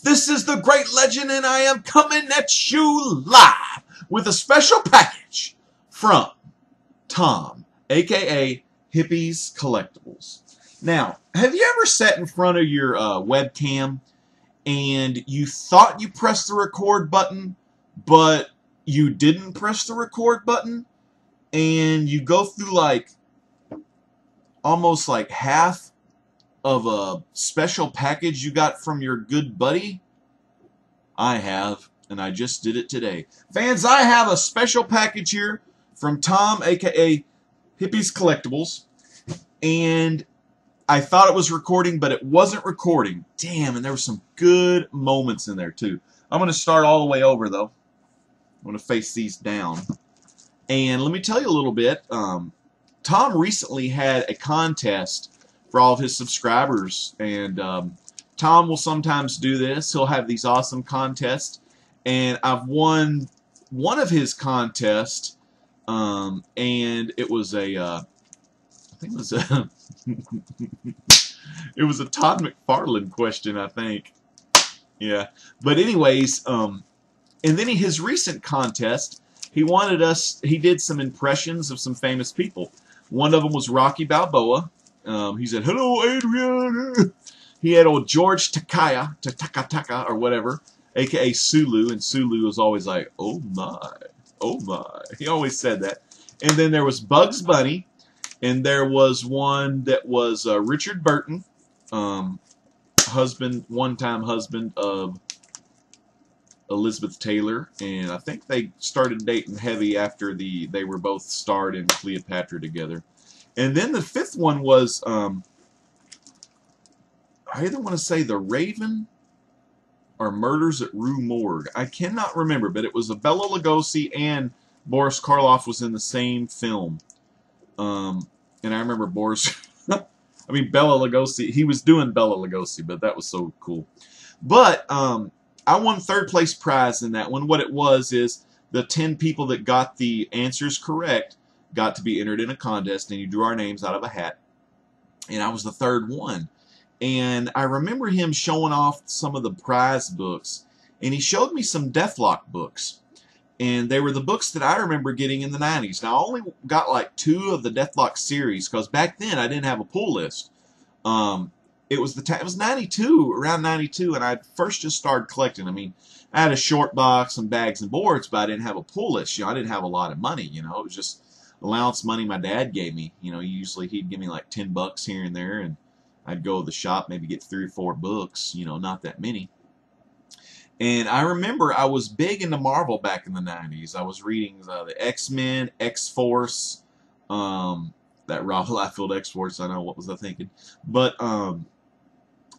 This is the Great Legend, and I am coming at you live with a special package from Tom, aka Hippies Collectibles. Now, have you ever sat in front of your webcam and you thought you pressed the record button, but you didn't press the record button, and you go through like almost like half of a special package you got from your good buddy? I have, and I just did it today. Fans, I have a special package here from Tom, aka Hippies Collectables, and I thought it was recording, but it wasn't recording. Damn, and there were some good moments in there too. I'm going to start all the way over though. I'm going to face these down. And let me tell you a little bit. Tom recently had a contest for all of his subscribers, and Tom will sometimes do this. He'll have these awesome contests, and I've won one of his contests, and it was a I think it was a it was a Todd McFarlane question, I think. Yeah, but anyways, and then his recent contest, he did some impressions of some famous people. One of them was Rocky Balboa. He said, "Hello, Adrian." He had old George Takaya, or whatever, aka Sulu, and Sulu was always like, "Oh my, oh my." He always said that. And then there was Bugs Bunny, and there was one that was Richard Burton, one-time husband of Elizabeth Taylor, and I think they started dating heavy after they were both starred in Cleopatra together. And then the fifth one was, I either want to say The Raven or Murders at Rue Morgue. I cannot remember, but it was a Bela Lugosi and Boris Karloff was in the same film. And I remember Boris, I mean Bela Lugosi, he was doing Bela Lugosi, but that was so cool. But I won third place prize in that one. What it was is the 10 people that got the answers correct got to be entered in a contest, and you drew our names out of a hat. And I was the third one. And I remember him showing off some of the prize books, and he showed me some Deathlock books. And they were the books that I remember getting in the 90s. Now, I only got like 2 of the Deathlock series, because back then I didn't have a pull list. It was 92, around 92, and I first just started collecting. I mean, I had a short box, some bags and boards, but I didn't have a pull list. You know, I didn't have a lot of money. You know, it was just allowance money my dad gave me. You know, he'd give me like $10 here and there, and I'd go to the shop, maybe get 3 or 4 books. You know, not that many. And I remember I was big into Marvel back in the 90s. I was reading the X-Men, X-Force, that Rob Liefeld X-Force. I know, what was I thinking? But I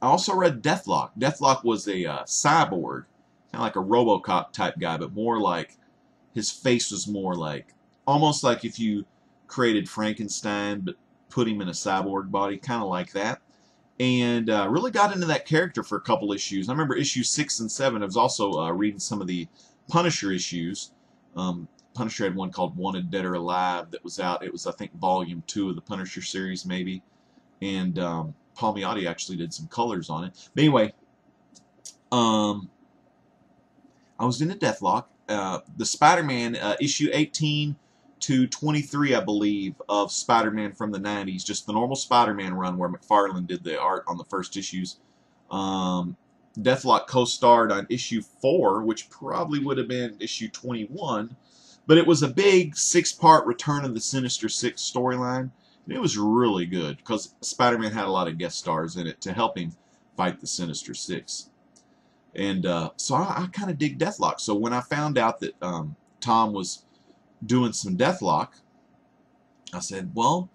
also read Deathlock. Deathlock was a cyborg, kind of like a RoboCop type guy, but more like his face was more like, almost like if you created Frankenstein but put him in a cyborg body, kind of like that. And really got into that character for a couple issues. I remember issues 6 and 7. I was also reading some of the Punisher issues. Punisher had one called Wanted Dead or Alive that was out. It was, I think, volume 2 of the Punisher series, maybe. And Palmiotti actually did some colors on it. But anyway, I was into Deathlock. The Spider-Man issue 18 to 23, I believe, of Spider-Man from the 90s. Just the normal Spider-Man run where McFarlane did the art on the first issues. Deathlock co-starred on issue 4, which probably would have been issue 21. But it was a big 6-part Return of the Sinister Six storyline. And it was really good because Spider-Man had a lot of guest stars in it to help him fight the Sinister Six. And so I kind of dig Deathlock. So when I found out that Tom was doing some Deathlock, I said, well,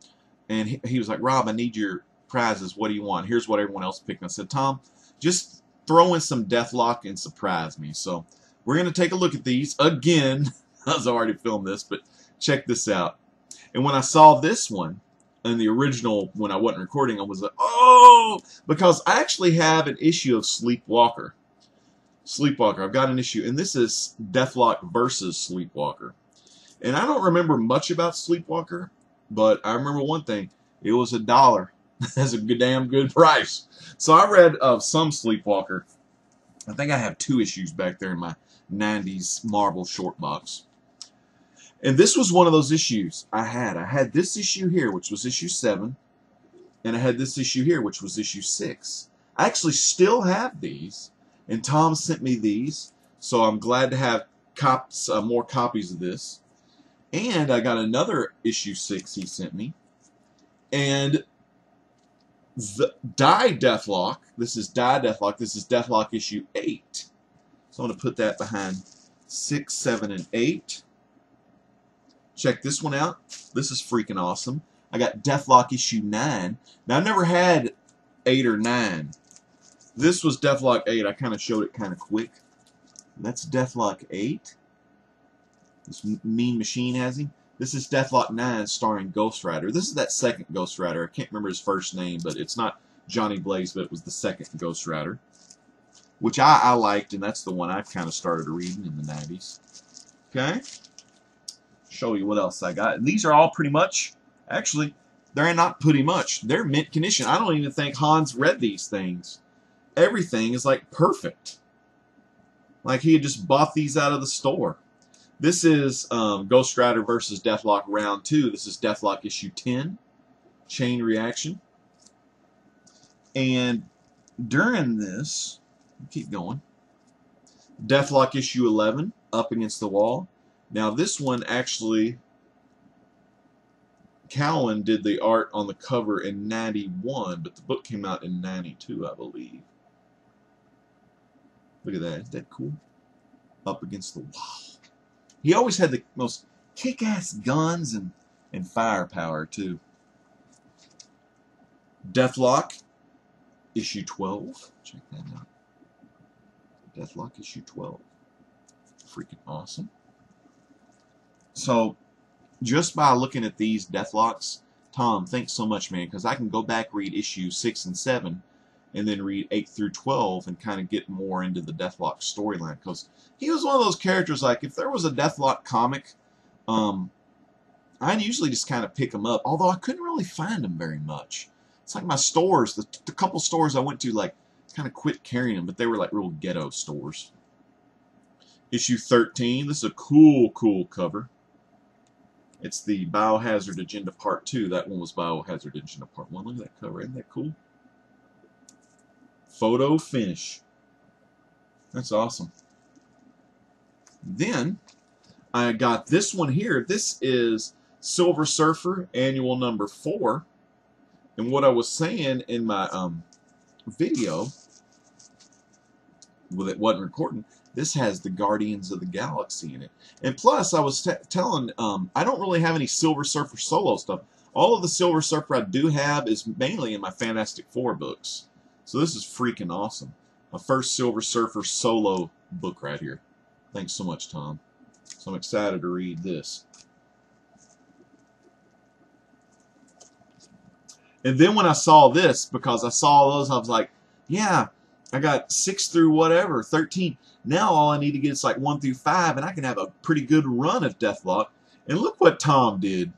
and he was like, "Rob, I need your prizes. What do you want? Here's what everyone else picked." And I said, "Tom, just throw in some Deathlock and surprise me." So we're going to take a look at these again. I've already filmed this, but check this out. And when I saw this one, in the original, when I wasn't recording, I was like, oh, because I actually have an issue of Sleepwalker. I've got an issue, and this is Deathlock versus Sleepwalker. And I don't remember much about Sleepwalker, but I remember one thing. It was $1. That's a damn good price. So I read of some Sleepwalker. I think I have 2 issues back there in my 90s Marvel short box. And this was one of those issues I had. I had this issue here, which was issue 7. And I had this issue here, which was issue 6. I actually still have these. And Tom sent me these. So I'm glad to have more copies of this. And I got another issue 6 he sent me. And the Die Deathlock. This is Die Deathlock. This is Deathlock issue 8. So I'm going to put that behind 6, 7, and 8. Check this one out. This is freaking awesome. I got Deathlock issue 9. Now, I've never had 8 or 9. This was Deathlock 8. I kind of showed it kind of quick. That's Deathlock 8. This Mean Machine has him. This is Deathlock 9 starring Ghost Rider. This is that second Ghost Rider. I can't remember his first name, but it's not Johnny Blaze, but it was the second Ghost Rider, which I liked, and that's the one I kind of started reading in the 90s. Okay? Show you what else I got. And these are all pretty much, actually, they're not pretty much. They're mint condition. I don't even think Hans read these things. Everything is like perfect. Like he had just bought these out of the store. This is Ghost Rider versus Deathlock Round 2. This is Deathlock issue 10, Chain Reaction. And during this, keep going, Deathlock issue 11, Up Against the Wall. Now this one actually, Cowan did the art on the cover in 91, but the book came out in 92, I believe. Look at that. Isn't that cool? Up Against the Wall. He always had the most kick-ass guns and firepower, too. Deathlock, issue 12. Check that out. Deathlock, issue 12. Freaking awesome. So, just by looking at these Deathlocks, Tom, thanks so much, man, because I can go back, read issues 6 and 7, and then read 8 through 12 and kind of get more into the Deathlock storyline, because he was one of those characters, like, if there was a Deathlock comic, I'd usually just kind of pick them up, although I couldn't really find them very much. It's like my stores, the couple stores I went to, like, kind of quit carrying them, but they were like real ghetto stores. Issue 13, this is a cool, cool cover. It's the Biohazard Agenda Part 2. That one was Biohazard Agenda Part 1. Look at that cover. Isn't that cool? Photo finish. That's awesome. Then I got this one here. This is Silver Surfer Annual number 4. And what I was saying in my video, well, it wasn't recording, this has the Guardians of the Galaxy in it. And plus, I was telling, I don't really have any Silver Surfer solo stuff. All of the Silver Surfer I do have is mainly in my Fantastic Four books. So this is freaking awesome. My first Silver Surfer solo book right here. Thanks so much, Tom. So I'm excited to read this. And then when I saw this, because I saw those, I was like, yeah, I got 6 through whatever, 13. Now all I need to get is like 1 through 5, and I can have a pretty good run of Deathlock. And look what Tom did.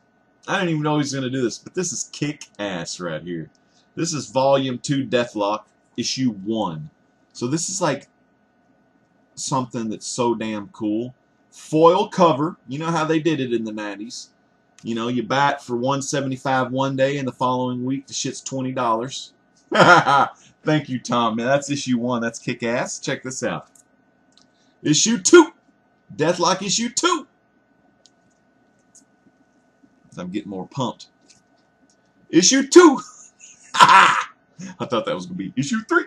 I didn't even know he was going to do this, but this is kick-ass right here. This is Volume 2 Deathlock, Issue 1. So this is like something that's so damn cool. Foil cover. You know how they did it in the 90s. You know, you buy it for $1.75 one day, and the following week the shit's $20. Thank you, Tom. Man, that's issue 1. That's kick-ass. Check this out. Issue 2. Deathlock issue 2. I'm getting more pumped. Issue 2. I thought that was going to be issue 3.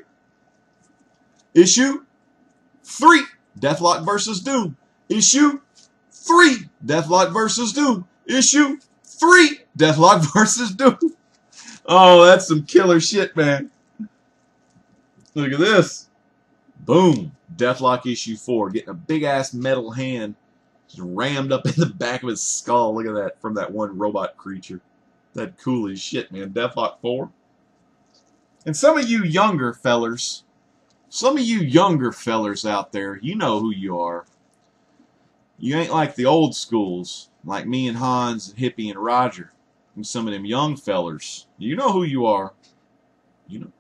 Issue 3. Deathlock versus Doom. Issue 3. Deathlock versus Doom. Issue 3. Deathlock versus Doom. Oh, that's some killer shit, man. Look at this. Boom. Deathlock issue 4. Getting a big-ass metal hand just rammed up in the back of his skull. Look at that. From that one robot creature. That cool as shit, man. Deathlock 4. And some of you younger fellers out there, you know who you are. You ain't like the old schools, like me and Hans and Hippie and Roger. And some of them young fellers. You know who you are. You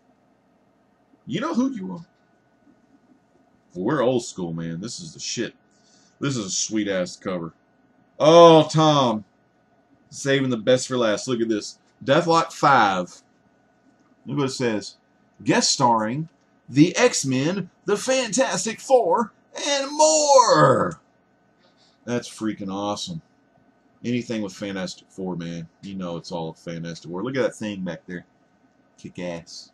know who you are. We're old school, man. This is the shit. This is a sweet-ass cover. Oh, Tom. Saving the best for last. Look at this. Deathlock 5. Look what it says. Guest starring the X-Men, the Fantastic Four, and more. That's freaking awesome. Anything with Fantastic Four, man. You know it's all Fantastic Four. Look at that thing back there. Kick ass.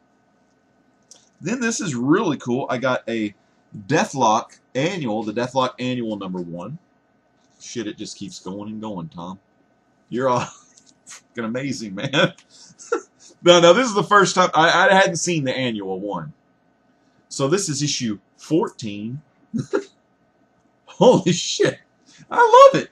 Then this is really cool. I got a Deathlock Annual, the Deathlock Annual #1. Shit, it just keeps going and going, Tom. You're all fucking amazing, man. No, this is the first time. I hadn't seen the Annual one. So this is issue 14. Holy shit. I love it.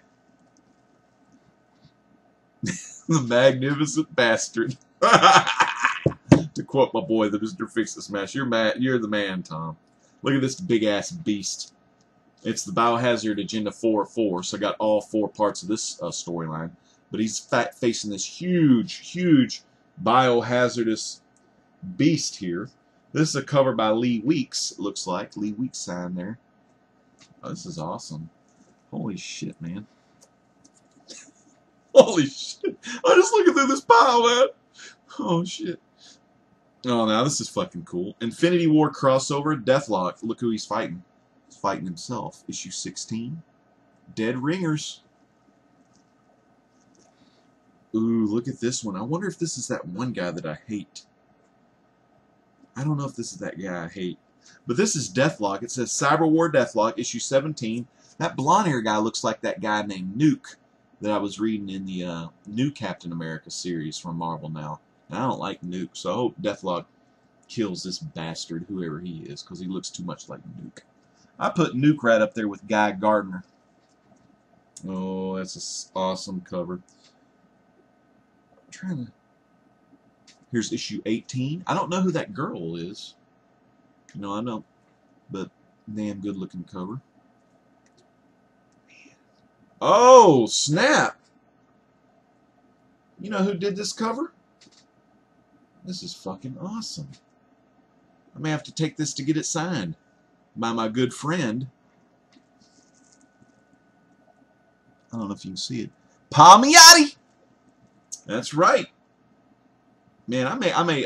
The magnificent bastard. To quote my boy, the Mr. Fix-a-Smash. You're the man, Tom. Look at this big-ass beast. It's the Biohazard Agenda 404, so I got all 4 parts of this storyline. But he's facing this huge biohazardous beast here. This is a cover by Lee Weeks, it looks like. Lee Weeks signed there. Oh, this is awesome. Holy shit, man. Holy shit. I'm just looking through this pile, man. Oh, shit. Oh, now this is fucking cool. Infinity War crossover, Deathlock. Look who he's fighting. He's fighting himself. Issue 16. Dead Ringers. Ooh, look at this one. I wonder if this is that one guy that I hate. I don't know if this is that guy I hate. But this is Deathlock. It says Cyber War Deathlock, issue 17. That blonde hair guy looks like that guy named Nuke that I was reading in the new Captain America series from Marvel now. And I don't like Nuke, so I hope Deathlock kills this bastard, whoever he is, because he looks too much like Nuke. I put Nuke right up there with Guy Gardner. Oh, that's an awesome cover. Here's issue 18. I don't know who that girl is. You know, I know, but damn good looking cover. Oh, snap! You know who did this cover? This is fucking awesome. I may have to take this to get it signed by my good friend. I don't know if you can see it. Palmiotti! That's right. Man, I may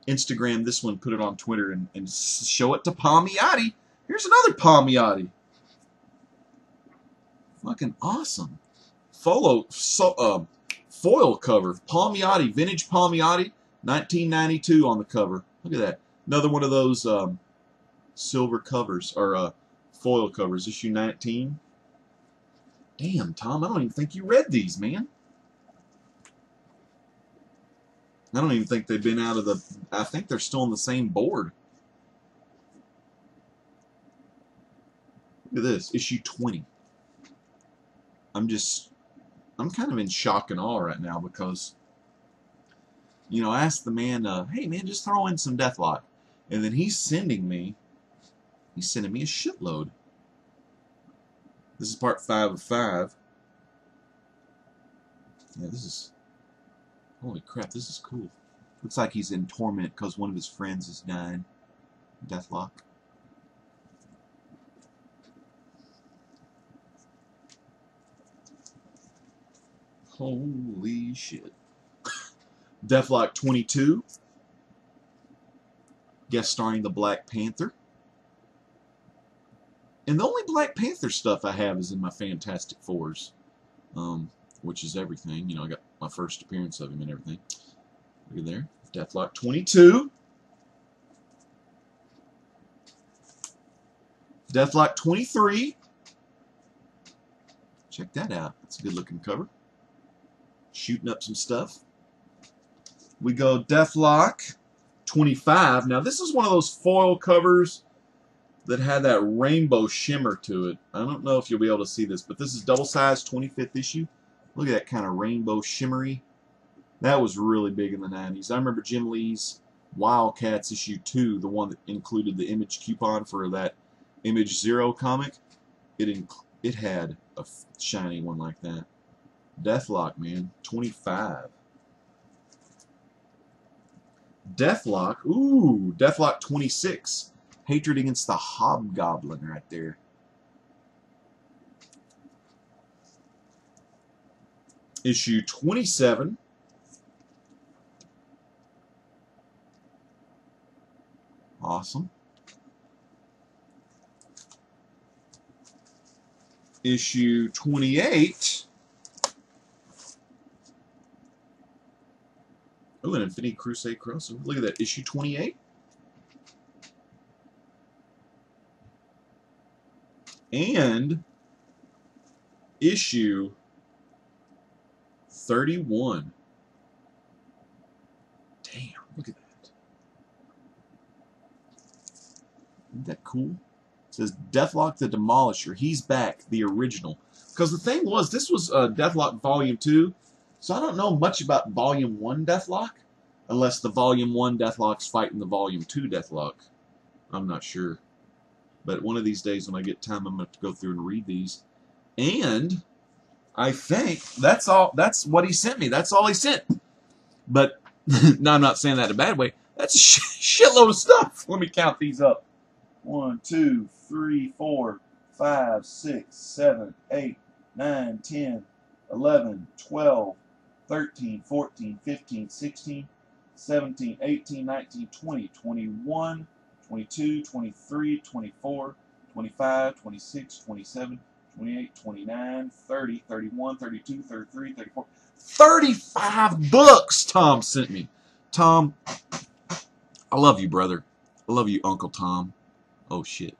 Instagram this one, put it on Twitter, and show it to Palmiotti. Here's another Palmiotti. Fucking awesome. Foil cover. Palmiotti, vintage Palmiotti, 1992 on the cover. Look at that. Another one of those silver covers, or foil covers, issue 19. Damn, Tom, I don't even think you read these, man. I don't even think they've been out of the... I think they're still on the same board. Look at this, issue 20. I'm kind of in shock and awe right now because, you know, I asked the man, hey man, just throw in some Deathlock. And then he's sending me a shitload. This is part 5 of 5. Yeah, this is... Holy crap, this is cool. Looks like he's in torment because one of his friends is dying. Deathlock. Holy shit. Deathlock 22. Guest starring the Black Panther. And the only Black Panther stuff I have is in my Fantastic Fours. Which is everything. You know, I got my first appearance of him and everything. Look at there. Deathlock 22. Deathlock 23. Check that out. That's a good looking cover. Shooting up some stuff. We go Deathlock 25. Now this is one of those foil covers that had that rainbow shimmer to it. I don't know if you'll be able to see this, but this is double-sized 25th issue. Look at that kind of rainbow shimmery. That was really big in the 90s. I remember Jim Lee's Wildcats issue 2, the one that included the image coupon for that Image Zero comic. It had a shiny one like that. Deathlock, man. 25. Deathlock. Ooh, Deathlock 26. Hatred Against the Hobgoblin right there. Issue 27. Awesome. Issue 28. Oh, an Infinity Crusade crossover. Look at that. Issue 28. And issue 31. Damn, look at that. Isn't that cool? It says Deathlock the Demolisher. He's back, the original. Because the thing was, this was Deathlock Volume 2. So I don't know much about Volume 1 Deathlock. Unless the Volume 1 Deathlock's fighting the Volume 2 Deathlock. I'm not sure. But one of these days when I get time, I'm going to have to go through and read these. And I think that's all. That's what he sent me. That's all he sent. But no, I'm not saying that in a bad way. That's a shitload of stuff. Let me count these up. 1, 2, 3, 4, 5, 6, 7, 8, 9, 10, 11, 12, 13, 14, 15, 16, 17, 18, 19, 20, 21, 22, 23, 24, 25, 26, 27, 28, 29, 30, 31, 32, 33, 34. 35 books Tom sent me. Tom, I love you, brother. I love you, Uncle Tom. Oh, shit.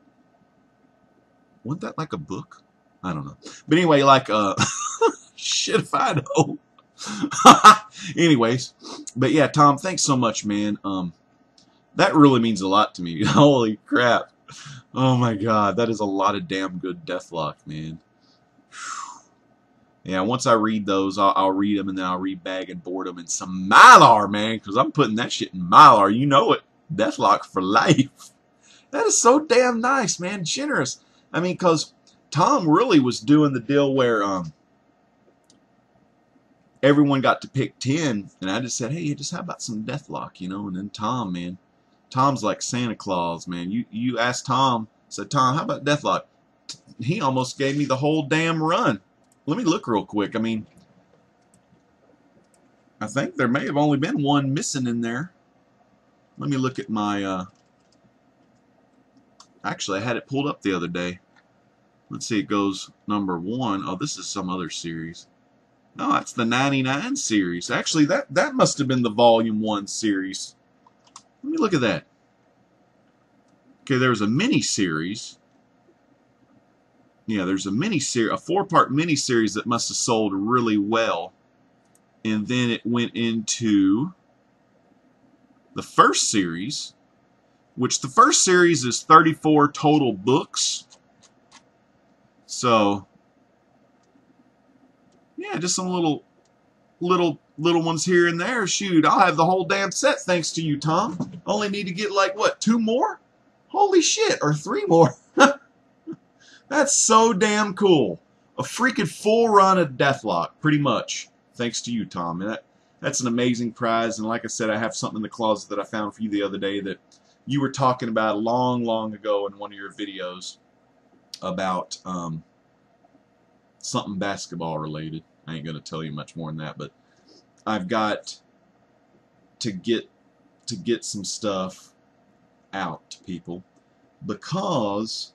Wasn't that like a book? I don't know. But anyway, like, shit if I know. Anyways, but yeah, Tom, thanks so much, man. That really means a lot to me. Holy crap. Oh my god, that is a lot of damn good Deathlock, man. Yeah, once I read those, I'll read them, and then I'll read Bag and Boredom and some Mylar, man, because I'm putting that shit in Mylar. You know it. Deathlock for life. That is so damn nice, man. Generous. I mean, because Tom really was doing the deal where everyone got to pick 10, and I just said, hey, just how about some Deathlock, you know? And then Tom, man, Tom's like Santa Claus, man. You asked Tom, said, Tom, how about Deathlock? He almost gave me the whole damn run. Let me look real quick. I mean, I think there may have only been one missing in there. Let me look at my, actually, I had it pulled up the other day. Let's see, it goes number 1. Oh, this is some other series. No, that's the 99 series. Actually, that must have been the Volume 1 series. Let me look at that. Okay, there's a mini-series. Yeah, there's a mini-series, a 4-part mini-series that must have sold really well. And then it went into the first series, which the first series is 34 total books. So, yeah, just some little ones here and there. Shoot, I'll have the whole damn set thanks to you, Tom. Only need to get like, what, 2 more? Holy shit, or 3 more. That's so damn cool. A freaking full run of Deathlock, pretty much. Thanks to you, Tom. And that's an amazing prize. And like I said, I have something in the closet that I found for you the other day that you were talking about long, long ago in one of your videos about something basketball related. I ain't going to tell you much more than that, but I've got to get some stuff out to people because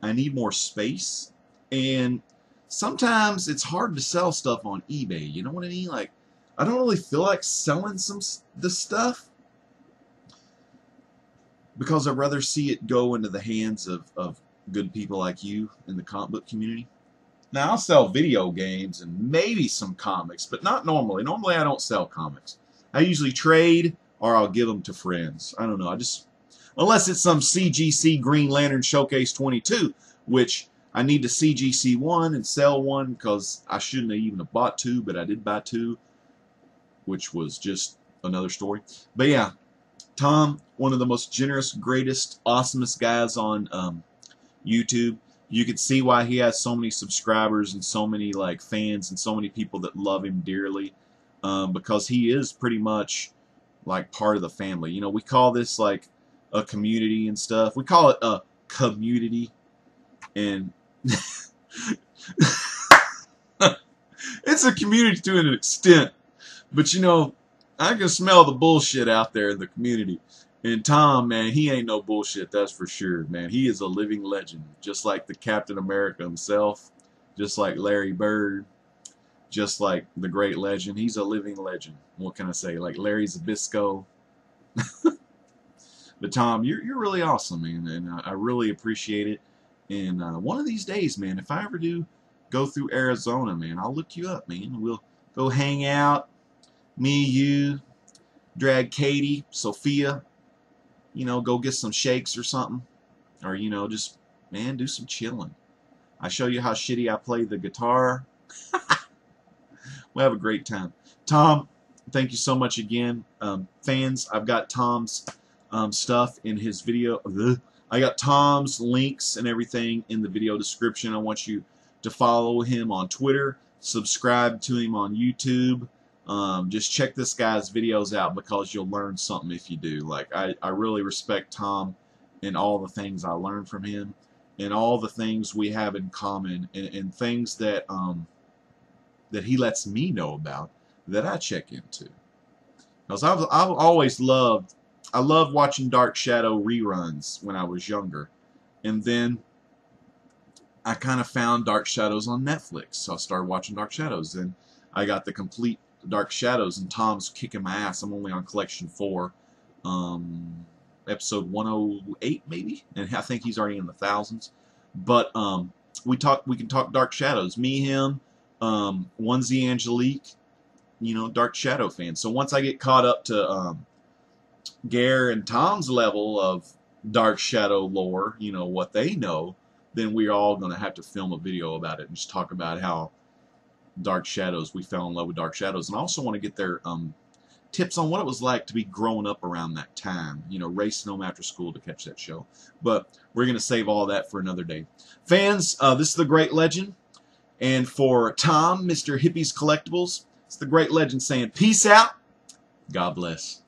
I need more space, and sometimes it's hard to sell stuff on eBay. You know what I mean? Like, I don't really feel like selling this stuff because I'd rather see it go into the hands of good people like you in the comic book community. Now, I'll sell video games and maybe some comics, but not normally. Normally, I don't sell comics. I usually trade or I'll give them to friends. I don't know. Unless it's some CGC Green Lantern Showcase 22, which I need to CGC 1 and sell 1 because I shouldn't have even bought 2, but I did buy 2, which was just another story. But yeah, Tom, one of the most generous, greatest, awesomest guys on YouTube. You can see why he has so many subscribers and so many like fans and so many people that love him dearly, because he is pretty much like part of the family. You know, we call this like a community and stuff. We call it a community, and it's a community to an extent. But you know, I can smell the bullshit out there in the community. And Tom, man, he ain't no bullshit, that's for sure, man. He is a living legend, just like the Captain America himself, just like Larry Bird, just like the great legend. He's a living legend. What can I say? Like Larry Zabisco. But Tom, you're really awesome, man, and I really appreciate it. And one of these days, man, if I ever do go through Arizona, man, I'll look you up, man. We'll go hang out, me, you, drag Katie, Sophia, you know, go get some shakes or something, or you know, just man, do some chilling. I show you how shitty I play the guitar. We'll have a great time. Tom, thank you so much again. Fans, I've got Tom's stuff in his video. I got Tom's links and everything in the video description. I want you to follow him on Twitter, subscribe to him on YouTube. Just check this guy's videos out because you'll learn something if you do. Like I really respect Tom and all the things I learned from him and all the things we have in common and things that that he lets me know about that I check into. Because I've always loved, I loved watching Dark Shadow reruns when I was younger. And then I kind of found Dark Shadows on Netflix. So I started watching Dark Shadows. And I got the complete Dark Shadows, and Tom's kicking my ass. I'm only on collection 4. Episode 108 maybe, and I think he's already in the thousands. But we can talk Dark Shadows. Me, him, Onesie Angelique, you know, Dark Shadow fans. So once I get caught up to Gare and Tom's level of Dark Shadow lore, you know, what they know, then we're all going to have to film a video about it and just talk about how Dark Shadows, we fell in love with Dark Shadows. And I also want to get their tips on what it was like to be growing up around that time, you know, racing home after school to catch that show. But we're going to save all that for another day. Fans, this is the Great Legend. And for Tom, Mr. Hippie's Collectibles, it's the Great Legend saying peace out. God bless.